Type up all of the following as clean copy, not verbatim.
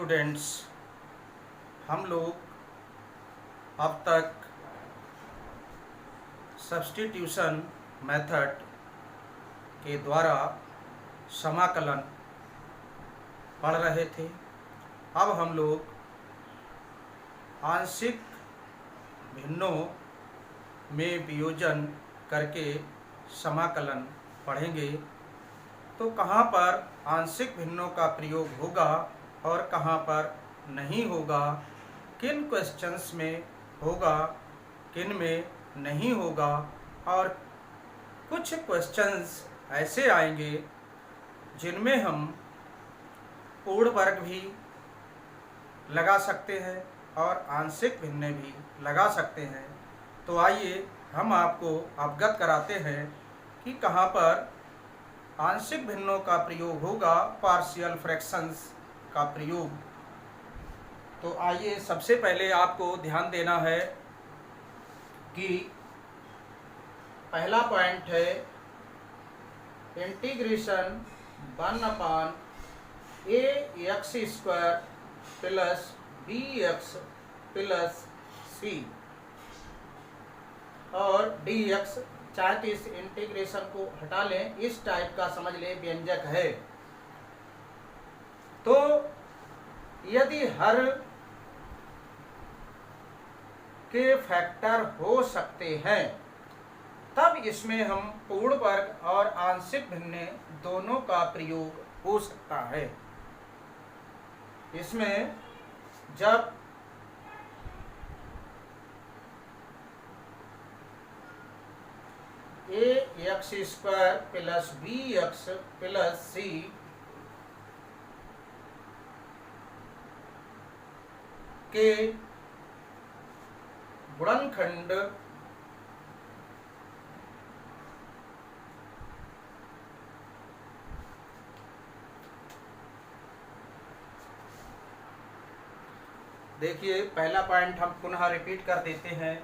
Students, हम लोग अब तक सब्स्टिट्यूशन मेथड के द्वारा समाकलन पढ़ रहे थे। अब हम लोग आंशिक भिन्नों में वियोजन करके समाकलन पढ़ेंगे। तो कहाँ पर आंशिक भिन्नों का प्रयोग होगा और कहाँ पर नहीं होगा, किन क्वेश्चंस में होगा, किन में नहीं होगा, और कुछ क्वेश्चंस ऐसे आएंगे जिनमें हम पूर्ण वर्ग भी लगा सकते हैं और आंशिक भिन्न भी लगा सकते हैं। तो आइए हम आपको अवगत कराते हैं कि कहाँ पर आंशिक भिन्नों का प्रयोग होगा, पार्शियल फ्रैक्शंस का प्रयोग। तो आइए सबसे पहले आपको ध्यान देना है कि पहला पॉइंट है integration 1/ax² plus bx plus c और dx। चाहे तो इस इंटीग्रेशन को हटा लें, इस टाइप का समझ लें व्यंजक है। तो यदि हर के फैक्टर हो सकते हैं तब इसमें हम पूर्ण वर्ग और आंशिक भिन्न दोनों का प्रयोग हो सकता है। इसमें जब ax² plus bx plus c के गुणनखंड देखिए, पहला पॉइंट हम पुनः रिपीट कर देते हैं।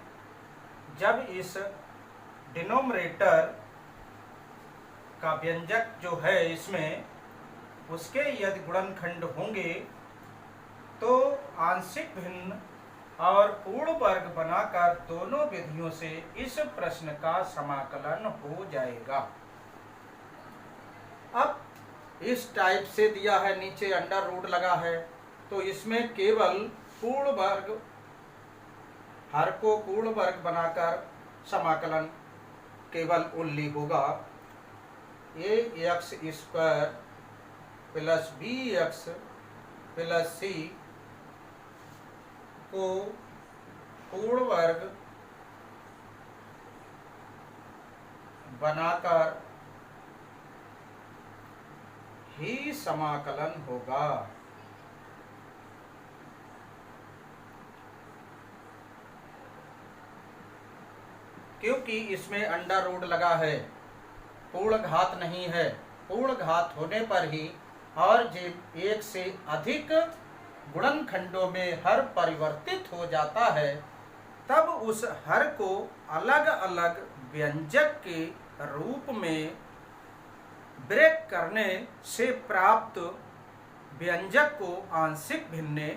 जब इस डिनोमिनेटर का व्यंजक जो है इसमें उसके यदि गुणनखंड होंगे तो आंशिक भिन्न और पूर्ण वर्ग बनाकर दोनों विधियों से इस प्रश्न का समाकलन हो जाएगा। अब इस टाइप से दिया है, नीचे अंडर रूट लगा है, तो इसमें केवल पूर्ण वर्ग, हर को पूर्ण वर्ग बनाकर समाकलन केवल ओनली होगा। ax² plus bx plus c को पूर्ण वर्ग बनाकर ही समाकलन होगा। क्योंकि इसमें अंडर रूट लगा है, पूर्ण घात नहीं है। पूर्ण घात होने पर ही और जब एक से अधिक गुणनखंडों में हर परिवर्तित हो जाता है तब उस हर को अलग अलग व्यंजक के रूप में ब्रेक करने से प्राप्त व्यंजक को आंशिक भिन्न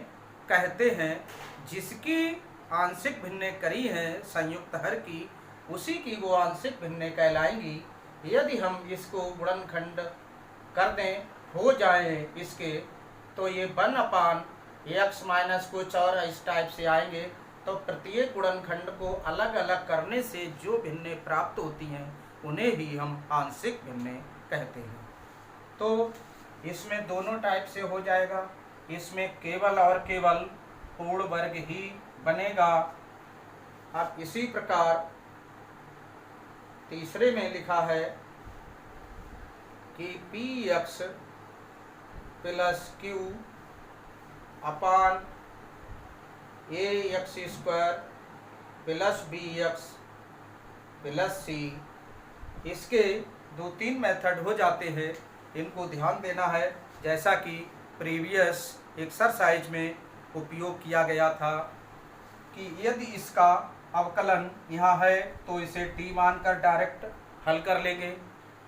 कहते हैं। जिसकी आंशिक भिन्न करी है संयुक्त हर की, उसी की वो आंशिक भिन्न कहलाएंगी। यदि हम इसको गुणनखंड कर दें, हो जाए इसके, तो ये 1/x माइनस कुछ और इस टाइप से आएंगे। तो प्रत्येक गुणनखंड को अलग अलग करने से जो भिन्न प्राप्त होती हैं उन्हें ही हम आंशिक भिन्न कहते हैं। तो इसमें दोनों टाइप से हो जाएगा। इसमें केवल और केवल पूर्ण वर्ग ही बनेगा। अब इसी प्रकार तीसरे में लिखा है कि px प्लस q अपान ax² plus bx plus c। इसके 2-3 मेथड हो जाते हैं, इनको ध्यान देना है। जैसा कि प्रीवियस एक्सरसाइज में उपयोग किया गया था कि यदि इसका अवकलन यहाँ है तो इसे t मानकर डायरेक्ट हल कर लेंगे।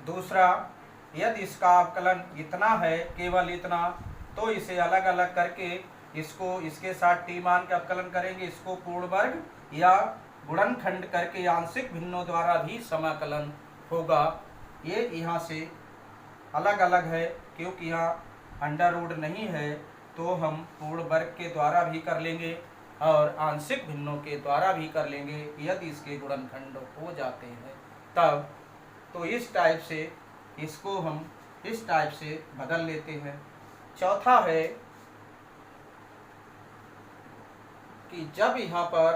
दूसरा, यदि इसका अवकलन इतना है, केवल इतना, तो इसे अलग अलग करके इसको इसके साथ टी मान का अवकलन करेंगे, इसको पूर्ण वर्ग या गुणनखंड करके आंशिक भिन्नों द्वारा भी समाकलन होगा। ये यहाँ से अलग अलग है क्योंकि यहाँ अंडर रूट नहीं है, तो हम पूर्ण वर्ग के द्वारा भी कर लेंगे और आंशिक भिन्नों के द्वारा भी कर लेंगे यदि इसके गुणनखंड हो जाते हैं तब। तो इस टाइप से इसको हम इस टाइप से बदल लेते हैं। चौथा है कि जब यहाँ पर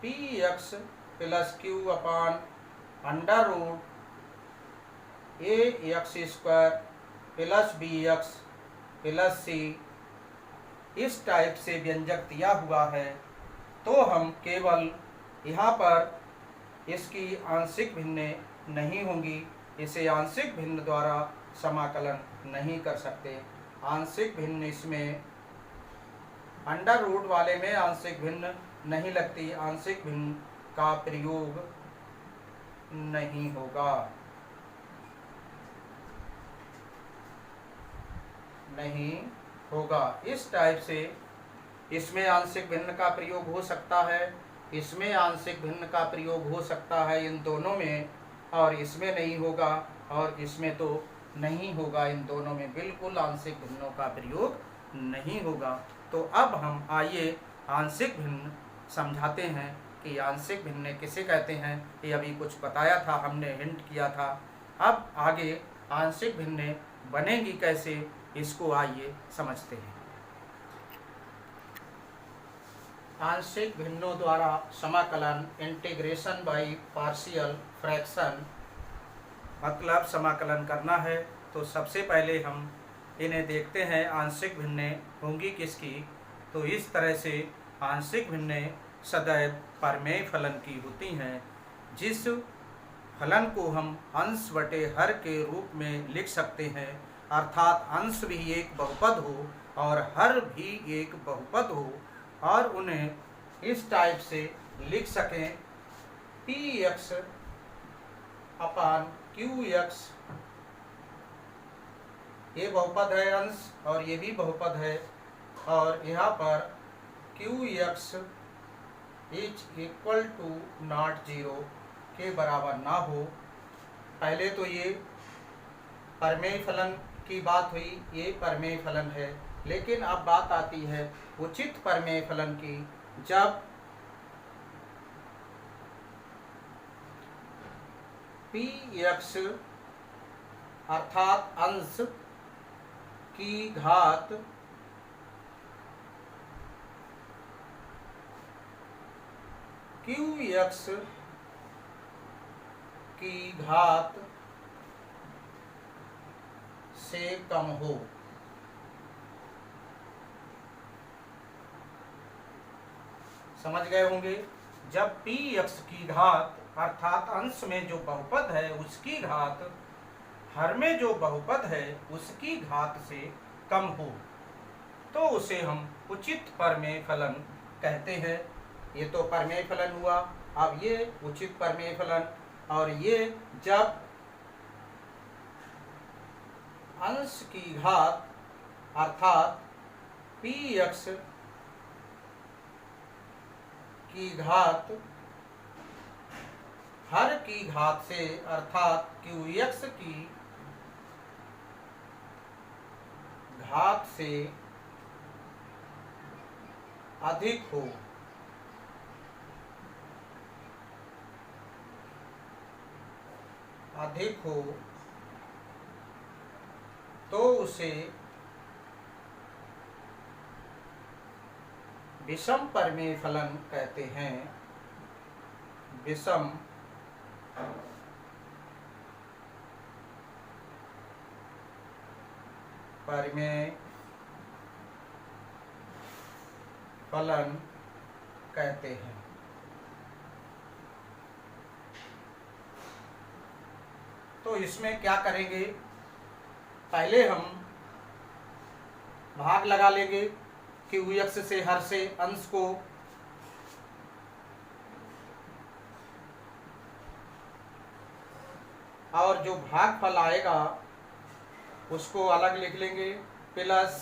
p x plus q upon under root a x square plus b x plus c इस टाइप से व्यंजक दिया हुआ है, तो हम केवल यहाँ पर इसकी आंशिक भिन्नें नहीं होंगी, इसे आंशिक भिन्न द्वारा समाकलन नहीं कर सकते। आंशिक भिन्न इसमें अंडर रूट वाले में आंशिक भिन्न नहीं लगती, आंशिक भिन्न का प्रयोग नहीं होगा, नहीं होगा। इस टाइप से इसमें आंशिक भिन्न का प्रयोग हो सकता है, इसमें आंशिक भिन्न का प्रयोग हो सकता है इन दोनों में, और इसमें नहीं होगा और इसमें तो नहीं होगा। इन दोनों में बिल्कुल आंशिक भिन्नों का प्रयोग नहीं होगा। तो अब हम आइए आंशिक भिन्न समझाते हैं कि आंशिक भिन्न किसे कहते हैं। ये अभी कुछ बताया था, हमने हिंट किया था। अब आगे आंशिक भिन्न बनेंगी कैसे, इसको आइए समझते हैं। आंशिक भिन्नों द्वारा समाकलन इंटीग्रेशन बाय पार्शियल फ्रैक्शन, मतलब समाकलन करना है तो सबसे पहले हम इन्हें देखते हैं आंशिक भिन्नें होंगी किसकी। तो इस तरह से आंशिक भिन्नें सदैव परमेय फलन की होती हैं, जिस फलन को हम अंश बटे हर के रूप में लिख सकते हैं, अर्थात अंश भी एक बहुपद हो और हर भी एक बहुपद हो, और उन्हें इस टाइप से लिख सकें पी एक्स अपान क्यू एक्स, ये बहुपद है अंश और ये भी बहुपद है, और यहाँ पर Q X is equal to not zero के बराबर ना हो। पहले तो ये परमेय फलन की बात हुई, ये परमेय फलन है, लेकिन अब बात आती है उचित परमेय फलन की। जब पी एक्स अर्थात अंश की घात क्यू एक्स की घात से कम हो, समझ गए होंगे। जब पी एक्स की घात अर्थात अंश में जो बहुपद है उसकी घात हर में जो बहुपद है उसकी घात से कम हो, तो उसे हम उचित परमेय फलन कहते हैं। ये तो परमेय फलन हुआ। अब ये उचित परमेय फलन, और ये जब अंश की घात अर्थात पी एक्स की घात हर की घात से अर्थात क्यू एक्स की घात से अधिक हो, अधिक हो, तो उसे विषम परमेय फलन कहते हैं। विषम परमेय फलन कहते हैं। तो इसमें क्या करेंगे, पहले हम भाग लगा लेंगे क्यू एक्स से हर से अंश को, और जो भागफल आएगा उसको अलग लिख लेंगे, प्लस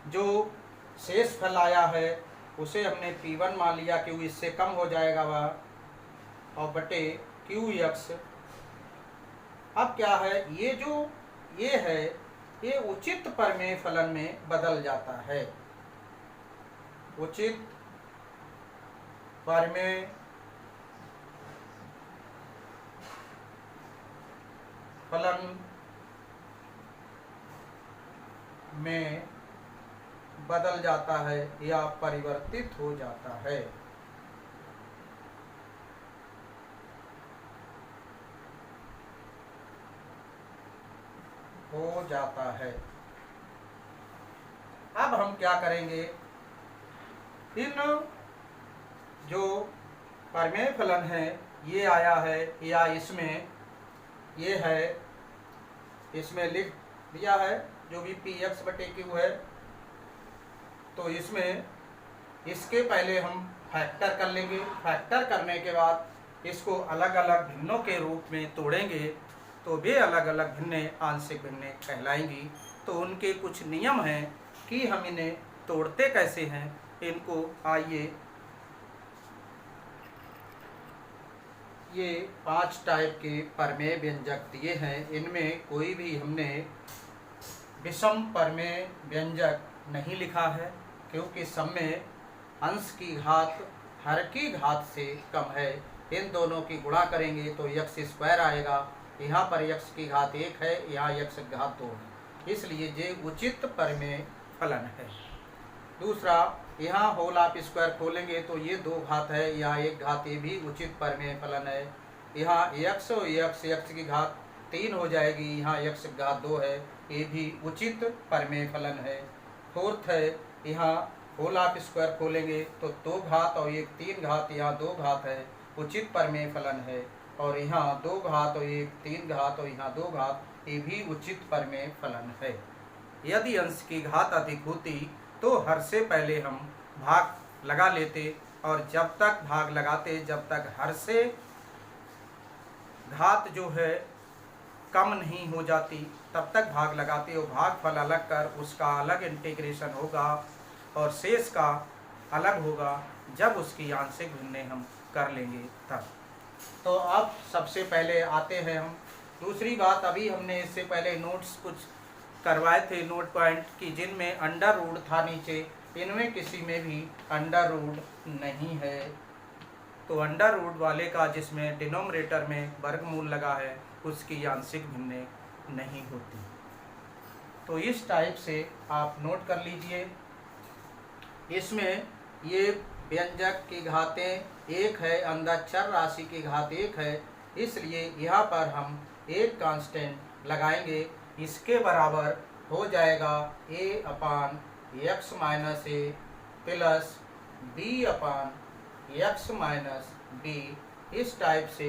जो शेष फल आया है उसे हमने P1 मान लिया, क्यों इससे कम हो जाएगा वह, और बटे QX। अब क्या है, ये है ये उचित परिमेय फलन में बदल जाता है। उचित परिमेय फलन में बदल जाता है या परिवर्तित हो जाता है। अब हम क्या करेंगे, इन जो परिमेय फलन है ये आया है, या इसमें ये है, इसमें लिख दिया है जो भी Px बटे Q है, तो इसमें इसके पहले हम फैक्टर कर लेंगे। फैक्टर करने के बाद इसको अलग अलग भिन्नों के रूप में तोड़ेंगे, तो वे अलग अलग भिन्नें आंशिक भिन्नें कहलाएंगी। तो उनके कुछ नियम हैं कि हम इन्हें तोड़ते कैसे हैं, इनको आइए, ये 5 टाइप के परिमेय व्यंजक दिए हैं। इनमें कोई भी हमने विषम परिमेय व्यंजक नहीं लिखा है, क्योंकि सब में अंश की घात हर की घात से कम है। इन दोनों की गुणा करेंगे तो x² आएगा। यहाँ पर x की घात 1 है, यहाँ x की घात 2 है, इसलिए ये उचित परिमेय फलन है। दूसरा, यहाँ होल ऑफ स्क्वायर खोलेंगे तो ये 2 घात है, यहाँ 1 घात, ये भी उचित परिमेय फलन है। यहाँ x और x की घात 3 हो जाएगी, यहाँ x की घात 2 है, ये भी उचित परिमेय फलन है। फोर्थ है, यहाँ होल ऑफ स्क्वायर खोलेंगे तो 2 घात और 1 3 घात, यहाँ 2 घात है, उचित परिमेय फलन है। और यहाँ 2 घात और 1 3 घात और यहाँ 2 घात, ये भी उचित परिमेय फलन है। यदि अंश की घात अधिक होती तो हर से पहले हम भाग लगा लेते, और जब तक भाग लगाते, जब तक हर से घात जो है कम नहीं हो जाती तब तक भाग लगाते, और भागफल अलग कर उसका अलग इंटीग्रेशन होगा और शेष का अलग होगा जब उसकी आंशिक भिन्नें हम कर लेंगे तब। तो अब सबसे पहले आते हैं हम दूसरी बात। अभी हमने इससे पहले नोट्स कुछ करवाए थे, नोट पॉइंट, कि जिनमें अंडर रूट था नीचे, इनमें किसी में भी अंडर रूट नहीं है। तो अंडर रूट वाले का जिसमें डिनोमिनेटर में वर्गमूल लगा है उसकी आंशिक भिन्नें नहीं होती। तो इस टाइप से आप नोट कर लीजिए। इसमें ये व्यंजक की घातें 1 है, अंदर चर राशि की घात 1 है, इसलिए यहाँ पर हम एक कांस्टेंट लगाएंगे। इसके बराबर हो जाएगा a/x - a plus b/x - b। इस टाइप से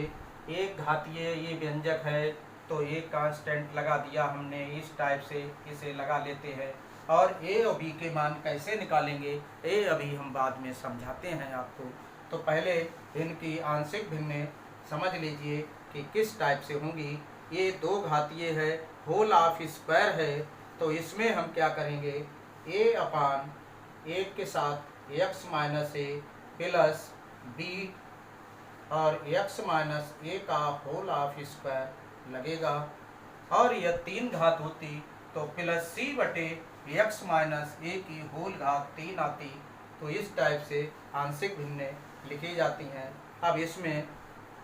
एक घातीय ये व्यंजक है, तो एक कांस्टेंट लगा दिया हमने। इस टाइप से इसे लगा लेते हैं। और a और b के मान कैसे निकालेंगे, a अभी हम बाद में समझाते हैं आपको। तो पहले इनकी आंशिक भिन्नें समझ लीजिए कि किस टाइप से होंगी। ये 2 घातीय है, होल ऑफ स्क्वायर है, तो इसमें हम क्या करेंगे, a/1 के साथ x - a प्लस b और x - a का होल ऑफ स्क्वायर लगेगा। और यह 3 घात होती तो प्लस c बटे x - a की होल घात 3 आती। तो इस टाइप से आंशिक भिन्नें लिखी जाती हैं। अब इसमें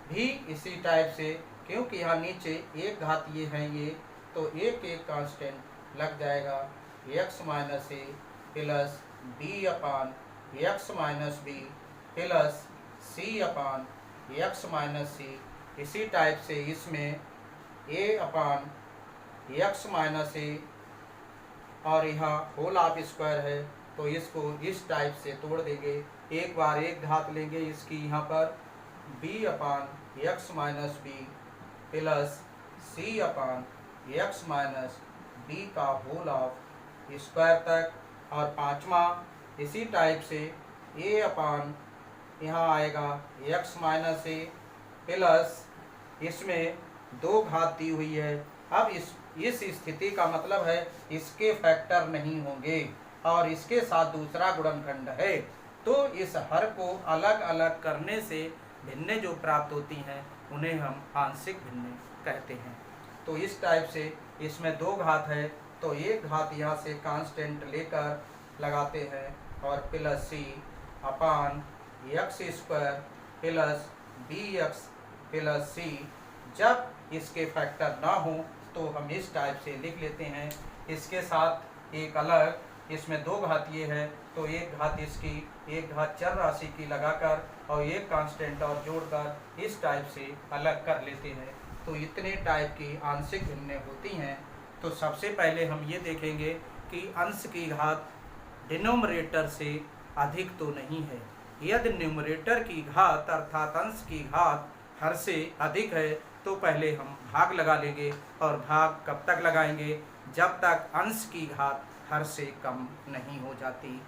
भी इसी टाइप से, क्योंकि यहाँ नीचे 1 घातीय हैं ये, तो एक कांस्टेंट लग जाएगा, x - a plus b/x - b plus c/x - c। इसी टाइप से इसमें a/x - a और यहाँ होल ऑफ स्क्वायर है, तो इसको इस टाइप से तोड़ देंगे। एक बार 1 घात लेंगे इसकी यहाँ पर, b/x - b plus c/x - b का होल ऑफ स्क्वायर तक। और 5वां इसी टाइप से यहाँ आएगा x - a प्लस इसमें 2 घात दी हुई है। अब इस स्थिति का मतलब है इसके फैक्टर नहीं होंगे। और इसके साथ दूसरा गुणनखंड है, तो इस हर को अलग अलग करने से भिन्नें जो प्राप्त होती हैं उन्हें हम आंशिक भिन्नें कहते हैं। तो इस टाइप से इसमें दो घात है, तो एक घात यहाँ से कांस्टेंट लेकर लगाते हैं और plus c upon x square plus b x plus c. जब इसके फैक्टर ना हो तो हम इस टाइप से लिख लेते हैं। इसके साथ एक अलग, इसमें दो घात ये है तो एक घात इसकी, एक घात चर राशि की लगाकर और एक कांस्टेंट और जोड़कर इस टाइप से अलग कर लेते हैं। तो इतने टाइप की आंशिक भिन्नें होती हैं। तो सबसे पहले हम ये देखेंगे कि अंश की घात डिनोमिनेटर से अधिक तो नहीं है। यदि न्यूमरेटर की घात अर्थात अंश की घात हर से अधिक है तो पहले हम भाग लगा लेंगे, और भाग कब तक लगाएंगे, जब तक अंश की घात हर से कम नहीं हो जाती।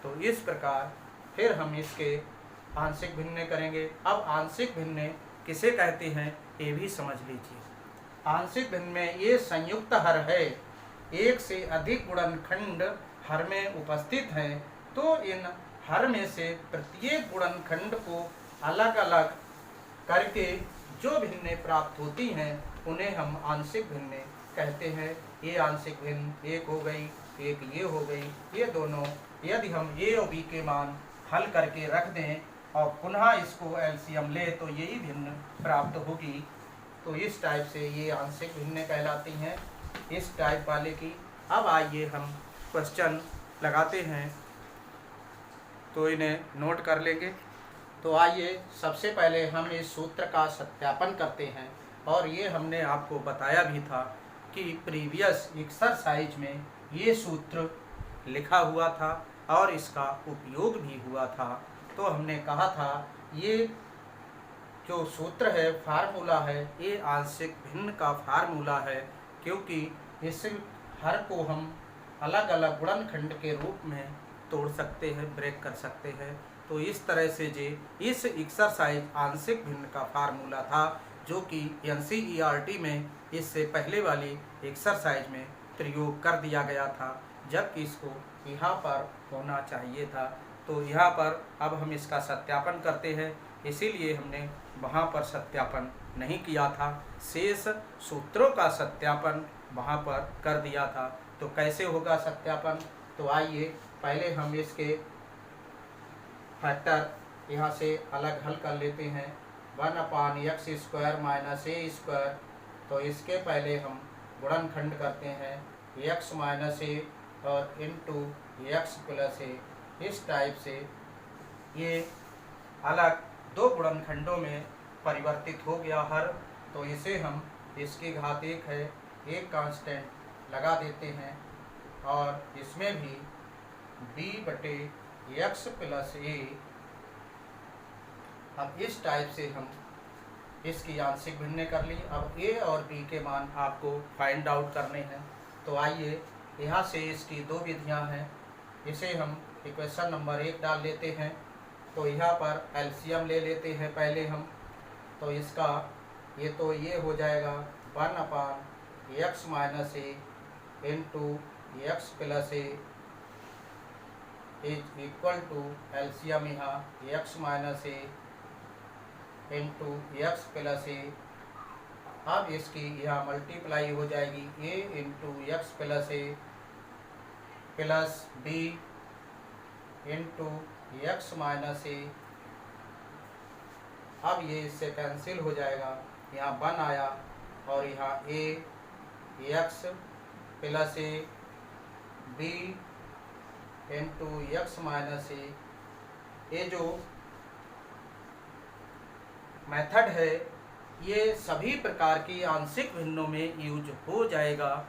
तो इस प्रकार फिर हम इसके आंशिक भिन्नें करेंगे। अब आंशिक भिन्नें किसे कहते हैं ये भी समझ लीजिए। आंशिक भिन्न में ये संयुक्त हर है, एक से अधिक गुणनखंड हर में उपस्थित हैं, तो इन हर में से प्रत्येक गुणनखंड को अलग अलग करके जो भिन्नें प्राप्त होती हैं उन्हें हम आंशिक भिन्नें कहते हैं। ये आंशिक भिन्न एक हो गई, एक ये हो गई, ये दोनों यदि हम ए और बी के मान हल करके रख दें और पुनः इसको एलसीएम ले तो यही भिन्न प्राप्त होगी। तो इस टाइप से ये आंशिक भिन्नें कहलाती हैं, इस टाइप वाले की। अब आइए हम क्वेश्चन लगाते हैं, तो इन्हें नोट कर लेंगे। तो आइए सबसे पहले हम इस सूत्र का सत्यापन करते हैं। और ये हमने आपको बताया भी था कि प्रीवियस एक्सरसाइज में ये सूत्र लिखा हुआ था और इसका उपयोग भी हुआ था। तो हमने कहा था ये जो सूत्र है, फार्मूला है, ये आंशिक भिन्न का फार्मूला है, क्योंकि इस हर को हम अलग अलग गुणनखंड के रूप में तोड़ सकते हैं, ब्रेक कर सकते हैं। तो इस तरह से जे इस एक्सरसाइज आंशिक भिन्न का फार्मूला था, जो कि एनसीईआरटी में इससे पहले वाली एक्सरसाइज में प्रयोग कर दिया गया था, जबकि इसको यहाँ पर होना चाहिए था। तो यहाँ पर अब हम इसका सत्यापन करते हैं, इसीलिए हमने वहाँ पर सत्यापन नहीं किया था, शेष सूत्रों का सत्यापन वहाँ पर कर दिया था। तो कैसे होगा सत्यापन, तो आइए पहले हम इसके फैक्टर यहाँ से अलग हल कर लेते हैं। 1/x² माइनस ए स्क्वायर, तो इसके पहले हम गुणनखंड करते हैं x माइनस ए और इंटू एक्स प्लस ए। इस टाइप से ये अलग दो गुणनखंडों में परिवर्तित हो गया हर। तो इसे हम, इसकी घात एक है, एक कांस्टेंट लगा देते हैं और इसमें भी b/x प्लस ए। अब इस टाइप से हम इसकी आंशिक भिन्नें कर ली। अब ए और बी के मान आपको फाइंड आउट करने हैं। तो आइए यहाँ से इसकी दो विधियाँ हैं, इसे हम इक्वेशन नंबर 1 डाल लेते हैं। तो यहाँ पर एलसीएम ले लेते हैं पहले हम। तो इसका ये हो जाएगा 1/x minus a into x plus a is equal to LCM यहाँ x minus a into x plus a. अब इसकी यहाँ मल्टीप्लाई हो जाएगी a into x plus a plus b into x minus a. अब ये इससे कैंसिल हो जाएगा, यहाँ 1 आया और यहाँ a x plus a b into x minus a. ये जो मेथड है ये सभी प्रकार की आंशिक भिन्नों में यूज हो जाएगा।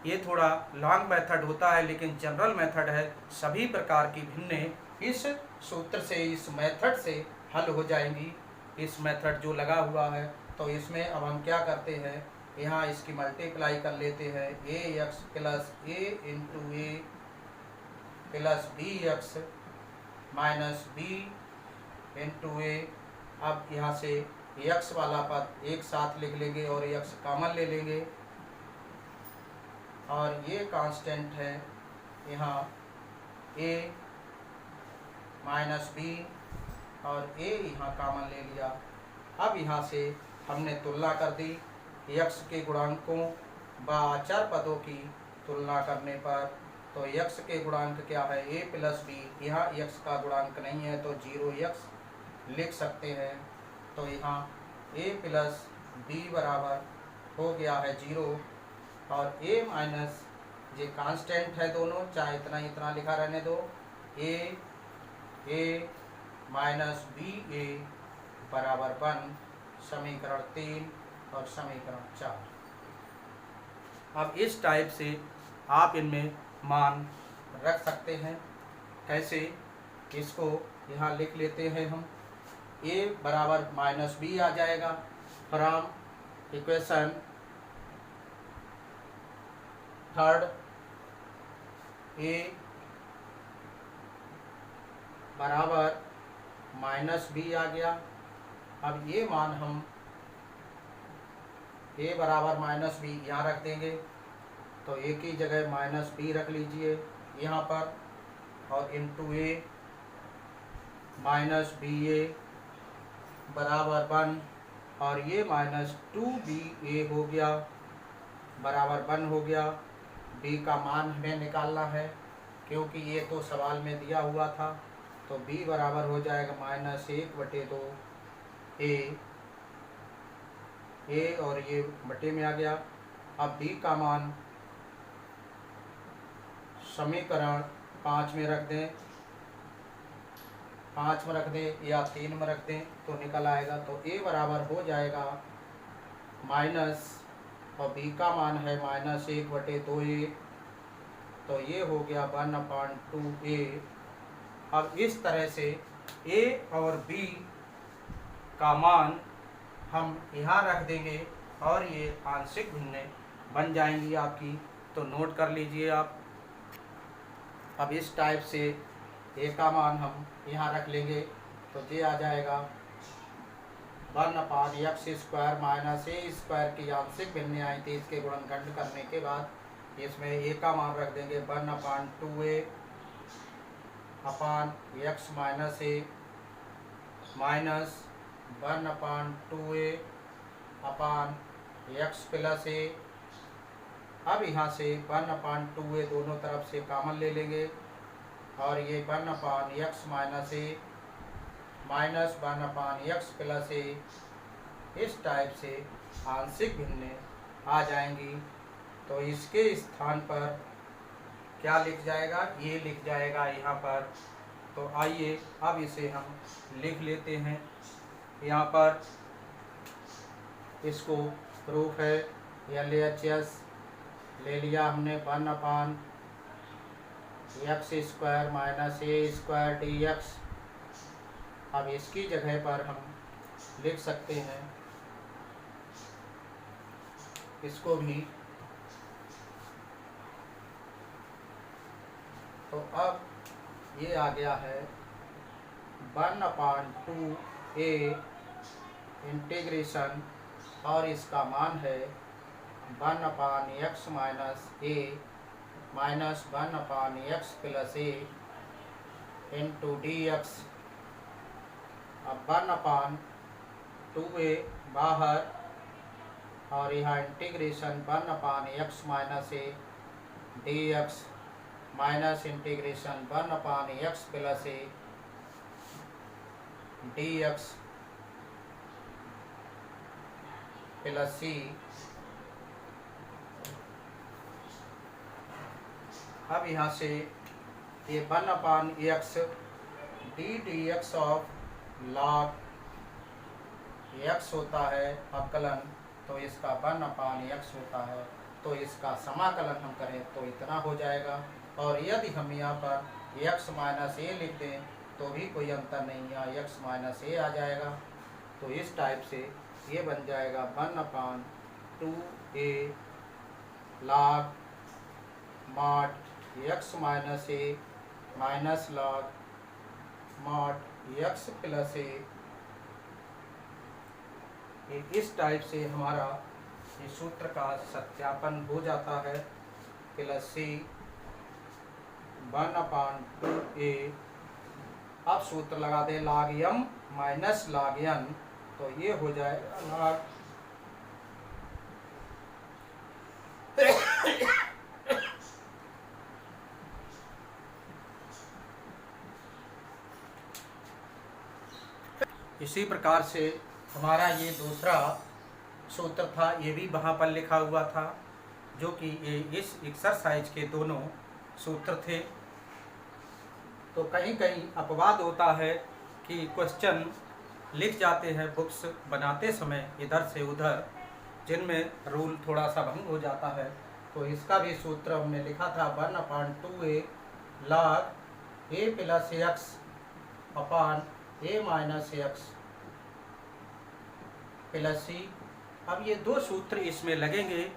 ये थोड़ा लॉन्ग मेथड होता है लेकिन जनरल मेथड है, सभी प्रकार की भिन्नें इस सूत्र से, इस मेथड से हल हो जाएंगी। इस मेथड जो लगा हुआ है, तो इसमें अब हम क्या करते हैं, यहाँ इसकी मल्टीप्लाई कर लेते हैं ax plus a into a plus b x minus b into a. अब यहाँ से x वाला पद एक साथ लिख लेंगे और x कॉमन ले लेंगे और ये कांस्टेंट है यहाँ ए माइनस बी और ए यहाँ कॉमन ले लिया। अब यहाँ से हमने तुलना कर दी यक्स के गुणांकों व अचर पदों की तुलना करने पर, तो यक्स के गुणांक क्या है ए प्लस बी, यहाँ यक्स का गुणांक नहीं है तो 0 यक्स लिख सकते हैं। तो यहाँ ए प्लस बी बराबर हो गया है 0 और ए माइनस ये कांस्टेंट है दोनों, चाहे इतना इतना लिखा रहने दो, ए माइनस बी ए बराबर 1, समीकरण 3 और समीकरण 4। अब इस टाइप से आप इनमें मान रख सकते हैं। कैसे, इसको यहाँ लिख लेते हैं हम, a बराबर माइनस बी आ जाएगा फ्रॉम इक्वेशन थर्ड, a बराबर माइनस बी आ गया। अब ये मान हम a बराबर माइनस बी यहाँ रख देंगे, तो a की जगह माइनस बी रख लीजिए यहाँ पर, और इंटू ए माइनस बी ए बराबर 1 और ये माइनस 2ba हो गया बराबर 1 हो गया। b का मान हमें निकालना है क्योंकि ये तो सवाल में दिया हुआ था, तो b बराबर हो जाएगा -1/2 a और ये बटे में आ गया। अब b का मान समीकरण 5 में रख दें, 5 में रख दें या 3 में रख दें तो निकल आएगा। तो a बराबर हो जाएगा माइनस, और b का मान है -1/2a, तो ये हो गया 1/2a। अब इस तरह से a और b का मान हम यहाँ रख देंगे और ये आंशिक भिन्नें बन जाएंगी आपकी, तो नोट कर लीजिए आप। अब इस टाइप से a का मान हम यहाँ रख लेंगे, तो ये आ जाएगा 1/x² माइनस a² की आंशिक भिन्नें आई थी, इसके गुणनखंड करने के बाद इसमें a का मान रख देंगे 1/2a upon x minus a minus 1/2a upon x plus a। अब यहाँ से 1/2a दोनों तरफ से कॉमन ले लेंगे और ये 1/x minus a minus 1/x plus a, इस टाइप से आंशिक भिन्नें आ जाएंगी। तो इसके स्थान पर क्या लिख जाएगा, ये लिख जाएगा यहाँ पर। तो आइए अब इसे हम लिख लेते हैं यहाँ पर। इसको प्रूफ है LHS ले लिया हमने 1/x² माइनस a² dx। अब इसकी जगह पर हम लिख सकते हैं इसको भी। तो अब ये आ गया है 1/2a इंटीग्रेशन, और इसका मान है 1/x minus a minus 1/x plus a into dx। अब 1/2a बाहर और यहाँ integration 1/x minus a dx minus integration 1/x plus a dx plus c। अब यहाँ से ये 1/x dx of log x होता है अवकलन, तो इसका 1/x होता है, तो इसका समाकलन हम करें तो इतना हो जाएगा। और यदि हम यहाँ पर x माइनस a लिख दें तो भी कोई अंतर नहीं, यहाँ x माइनस a आ जाएगा। तो इस टाइप से ये बन जाएगा 1/2a log mod x minus a minus log mod x plus a। इस टाइप से हमारा इस सूत्र का सत्यापन हो जाता है। Plus c 1/2a। अब सूत्र लगा दे log m minus log n, तो ये हो जाएगा log इसी प्रकार से हमारा ये दूसरा सूत्र था, ये भी वहाँ पर लिखा हुआ था, जो कि ये इस एक्सरसाइज के दोनों सूत्र थे। तो कहीं कहीं अपवाद होता है कि क्वेश्चन लिख जाते हैं बुक्स बनाते समय इधर से उधर, जिनमें रूल थोड़ा सा भंग हो जाता है। तो इसका भी सूत्र हमने लिखा था 1/2a log a plus x upon a minus x plus c. अब ये दो सूत्र इसमें लगेंगे,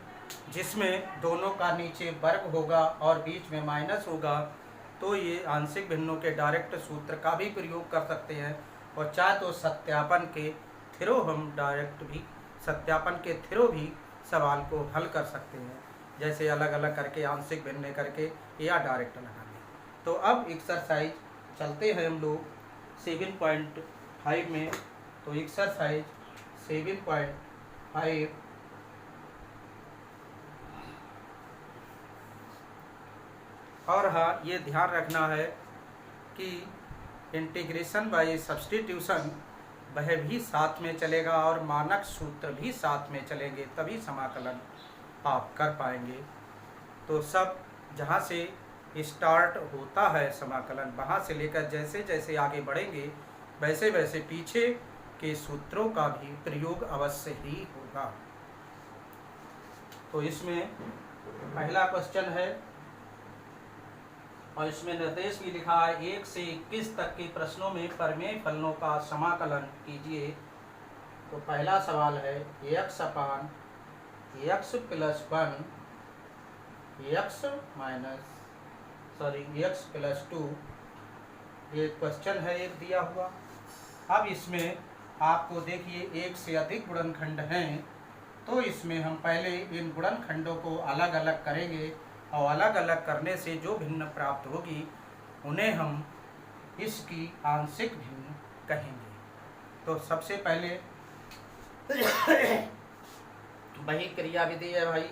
जिसमें दोनों का नीचे वर्ग होगा और बीच में माइनस होगा। तो ये आंशिक भिन्नों के डायरेक्ट सूत्र का भी प्रयोग कर सकते हैं, और चाहे तो सत्यापन के थ्रू हम डायरेक्ट भी सत्यापन के थ्रू भी सवाल को हल कर सकते हैं, जैसे अलग अलग करके आंशिक भिन्न करके या डायरेक्ट लगा दें। तो अब एक्सरसाइज चलते हैं हम लोग 7.5 में। तो एक्सरसाइज 7.5 और हाँ, ये ध्यान रखना है कि इंटीग्रेशन बाय सब्स्टिट्यूशन वह भी साथ में चलेगा और मानक सूत्र भी साथ में चलेंगे, तभी समाकलन आप कर पाएंगे। तो सब जहाँ से स्टार्ट होता है समाकलन, वहाँ से लेकर जैसे जैसे आगे बढ़ेंगे वैसे वैसे पीछे के सूत्रों का भी प्रयोग अवश्य ही होगा। तो इसमें पहला क्वेश्चन है और इसमें निर्देश भी लिखा है 1 से 21 तक के प्रश्नों में प्रमेय फलनों का समाकलन कीजिए। तो पहला सवाल है x अपान x प्लस 1 x प्लस 2, ये क्वेश्चन है एक दिया हुआ। अब इसमें आपको देखिए एक से अधिक गुणनखंड हैं, तो इसमें हम पहले इन गुणनखंडों को अलग अलग करेंगे और अलग अलग करने से जो भिन्न प्राप्त होगी उन्हें हम इसकी आंशिक भिन्न कहेंगे। तो सबसे पहले वही क्रिया विधि है भाई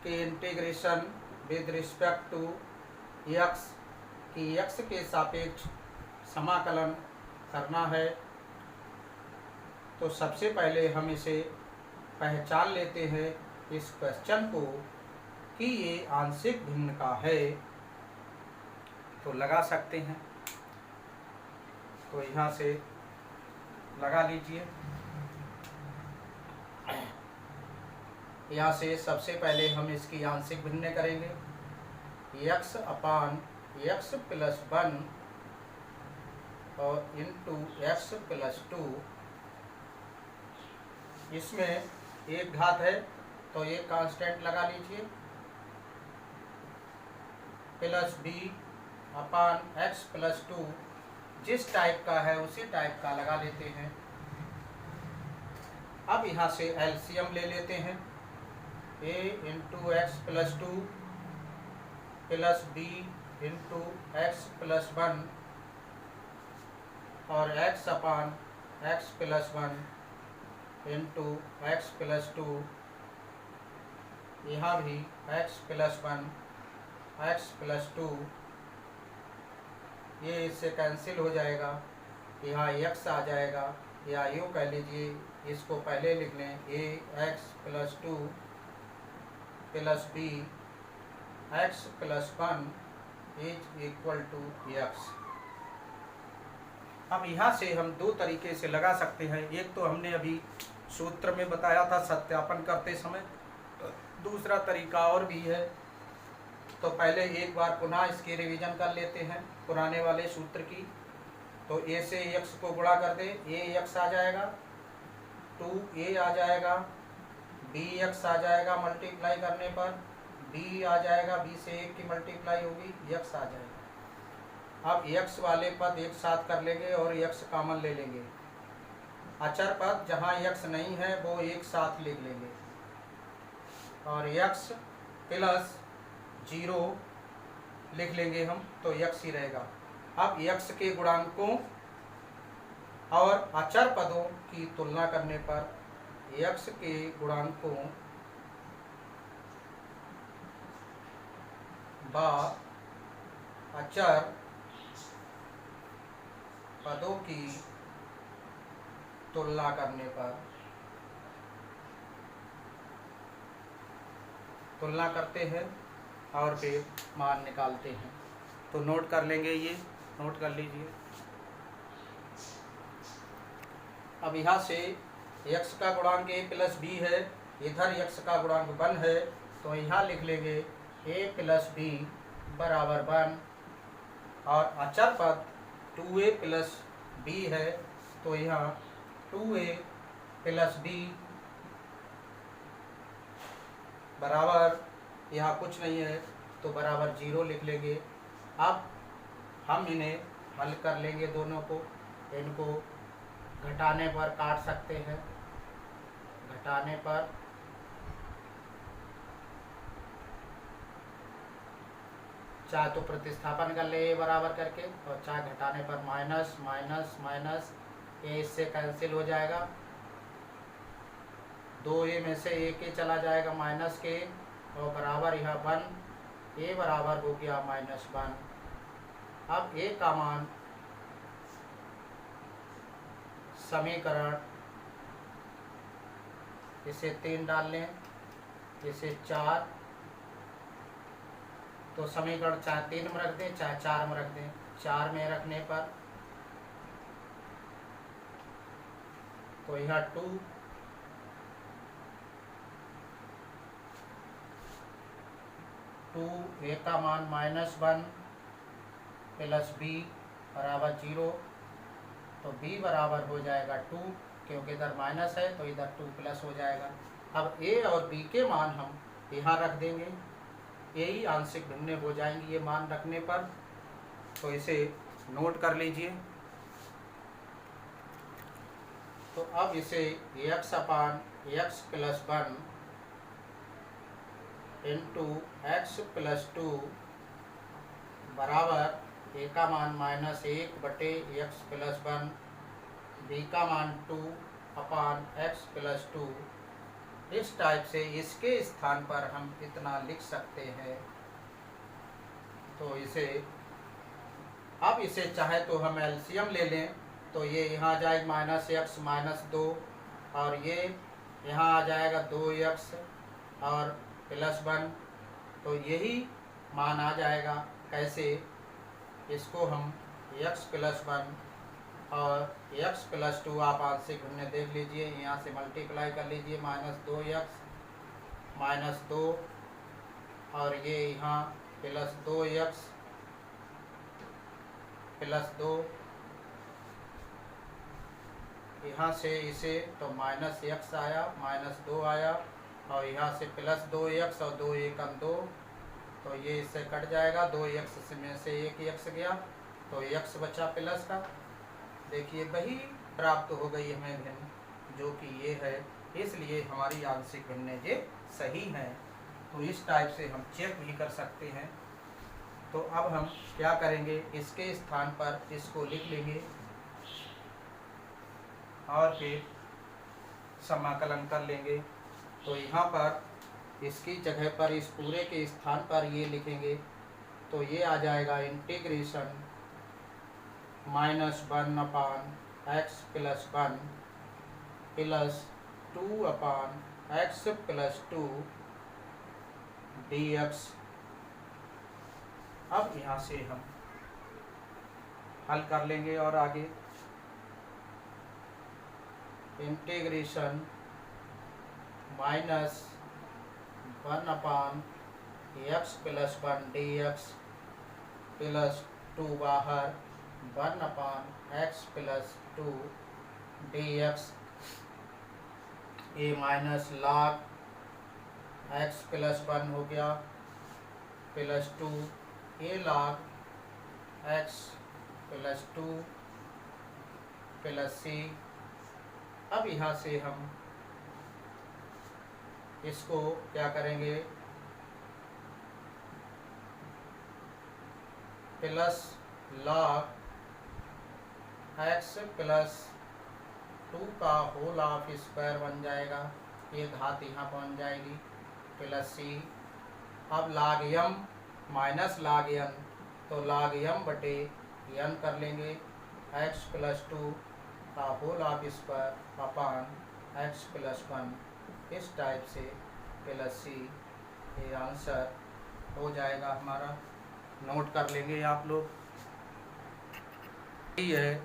कि integration with respect to x की x के सापेक्ष समाकलन करना है। तो सबसे पहले हम इसे पहचान लेते हैं इस क्वेश्चन को कि ये आंशिक भिन्न का है, तो लगा सकते हैं। तो यहाँ से लगा लीजिए। यहाँ से सबसे पहले हम इसकी आंशिक भिन्न करेंगे x अपान x प्लस 1 और इंटू x प्लस 2। इसमें एक घात है तो एक कांस्टेंट लगा लीजिए, प्लस b अपान x प्लस 2 जिस टाइप का है उसी टाइप का लगा लेते हैं। अब यहाँ से एलसीएम ले लेते हैं, a into x plus 2 plus b into x plus 1 और x अपान x plus 1 into x plus 2, यहाँ भी x प्लस 1 x प्लस 2, ये इससे कैंसिल हो जाएगा, यहाँ x आ जाएगा, या यूँ कह लीजिए इसको पहले लिख लें a x plus 2 plus b x plus 1 is equal to x। अब यहाँ से हम दो तरीके से लगा सकते हैं। एक तो हमने अभी सूत्र में बताया था सत्यापन करते समय, दूसरा तरीका और भी है। तो पहले एक बार पुनः इसकी रिवीजन कर लेते हैं पुराने वाले सूत्र की। तो a से x को गुणा कर दे, ax आ जाएगा, 2a आ जाएगा, bx आ जाएगा, मल्टीप्लाई करने पर b आ जाएगा, b से 1 की मल्टीप्लाई होगी, x आ जाएगा। अब x वाले पद एक साथ कर लेंगे और x कॉमन ले लेंगे। अचर पद जहाँ x नहीं है वो एक साथ लिख लेंगे और x प्लस 0 लिख लेंगे हम, तो x ही रहेगा। अब x के गुणांकों और अचर पदों की तुलना करने पर x के गुणांकों व अचर पदों की तुलना करने पर तुलना करते हैं और फिर मान निकालते हैं। तो नोट कर लेंगे, ये नोट कर लीजिए। अब यहाँ से x का गुणांक a प्लस बी है, इधर x का गुणांक 1 है, तो यहाँ लिख लेंगे a प्लस बी बराबर 1, और अचर पद 2a प्लस बी है, तो यहाँ 2a प्लस बी बराबर, यहाँ कुछ नहीं है तो बराबर 0 लिख लेंगे। अब हम इन्हें हल कर लेंगे, दोनों को, इनको घटाने पर काट सकते हैं, घटाने पर चाहे तो प्रतिस्थापन कर ले a बराबर करके, और चाहे घटाने पर माइनस माइनस माइनस a इससे कैंसिल हो जाएगा, 2a में से एक a चला जाएगा माइनस के, और बराबर यहाँ 1, a बराबर हो गया -1। अब a का मान समीकरण, इसे 3 डाल लें, इसे 4, तो समीकरण चाहे 3 में रख दें चाहे 4 में रख दें। 4 में रखने पर तो यहाँ 2a का मान -1 प्लस b बराबर 0, तो b बराबर हो जाएगा 2, क्योंकि इधर माइनस है तो इधर 2 प्लस हो जाएगा। अब a और b के मान हम यहाँ रख देंगे, यही आंशिक भिन्न हो जाएंगे ये मान रखने पर, तो इसे नोट कर लीजिए। तो अब इसे x अपान x plus 1 into x plus 2 बराबर a का मान -1 बटे x प्लस 1, b का मान 2 अपान x प्लस 2, इस टाइप से इसके स्थान पर हम इतना लिख सकते हैं। तो इसे, अब इसे चाहे तो हम एलसीएम ले लें, तो ये यहाँ आ जाएगा -x -2, और ये यहाँ आ जाएगा 2x और +1, तो यही मान आ जाएगा। कैसे, इसको हम x प्लस 1 और x प्लस 2 आप आंशिक भिन्न देख लीजिए, यहाँ से मल्टीप्लाई कर लीजिए, -2x -2, और ये यहाँ +2x +2, यहाँ से इसे तो -x आया, -2 आया, और यहाँ से +2x और 2 एकम 2, तो ये इससे कट जाएगा, 2x में से 1x गया, तो x बचा प्लस का। देखिए वही प्राप्त हो गई हमें भिन्न, जो कि ये है, इसलिए हमारी आंशिक भिन्न ये सही है। तो इस टाइप से हम चेक भी कर सकते हैं। तो अब हम क्या करेंगे, इसके स्थान पर इसको लिख लेंगे और फिर समाकलन कर लेंगे। तो यहाँ पर इसकी जगह पर इस पूरे के स्थान पर ये लिखेंगे, तो ये आ जाएगा इंटीग्रेशन -1 अपान x प्लस 1 प्लस 2 अपान x प्लस 2 dx। अब यहाँ से हम हल कर लेंगे और आगे इंटीग्रेशन -1 अपान x प्लस 1 dx प्लस 2 बाहर 1 अपान x plus 2 dx, a minus log x plus 1 हो गया plus 2 a log x plus 2 plus c। अब यहाँ से हम इसको क्या करेंगे, प्लस log x प्लस 2 का होल ऑफ स्क्वायर बन जाएगा, ये घात यहाँ पहुँच जाएगी, प्लस c। अब log m minus log n, तो log m बटे n कर लेंगे, x प्लस 2 का whole of square upon x plus 1, इस टाइप से प्लस c, ये आंसर हो जाएगा हमारा। नोट कर लेंगे आप लोग, ये है।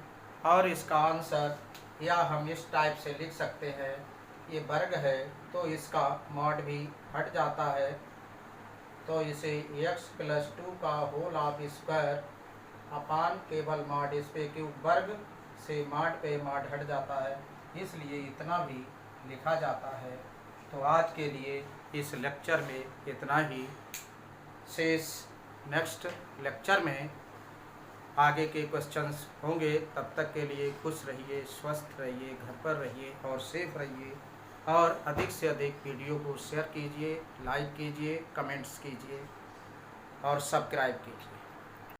और इसका आंसर या हम इस टाइप से लिख सकते हैं, ये वर्ग है तो इसका मॉड भी हट जाता है, तो इसे x प्लस 2 का होल ऑफ स्क्वायर अपान केवल मॉड, इस पे क्यों वर्ग से मॉड पे मॉड हट जाता है, इसलिए इतना भी लिखा जाता है। तो आज के लिए इस लेक्चर में इतना ही, शेष नेक्स्ट लेक्चर में आगे के क्वेश्चंस होंगे। तब तक के लिए खुश रहिए, स्वस्थ रहिए, घर पर रहिए और सेफ रहिए। और अधिक से अधिक वीडियो को शेयर कीजिए, लाइक कीजिए, कमेंट्स कीजिए और सब्सक्राइब कीजिए।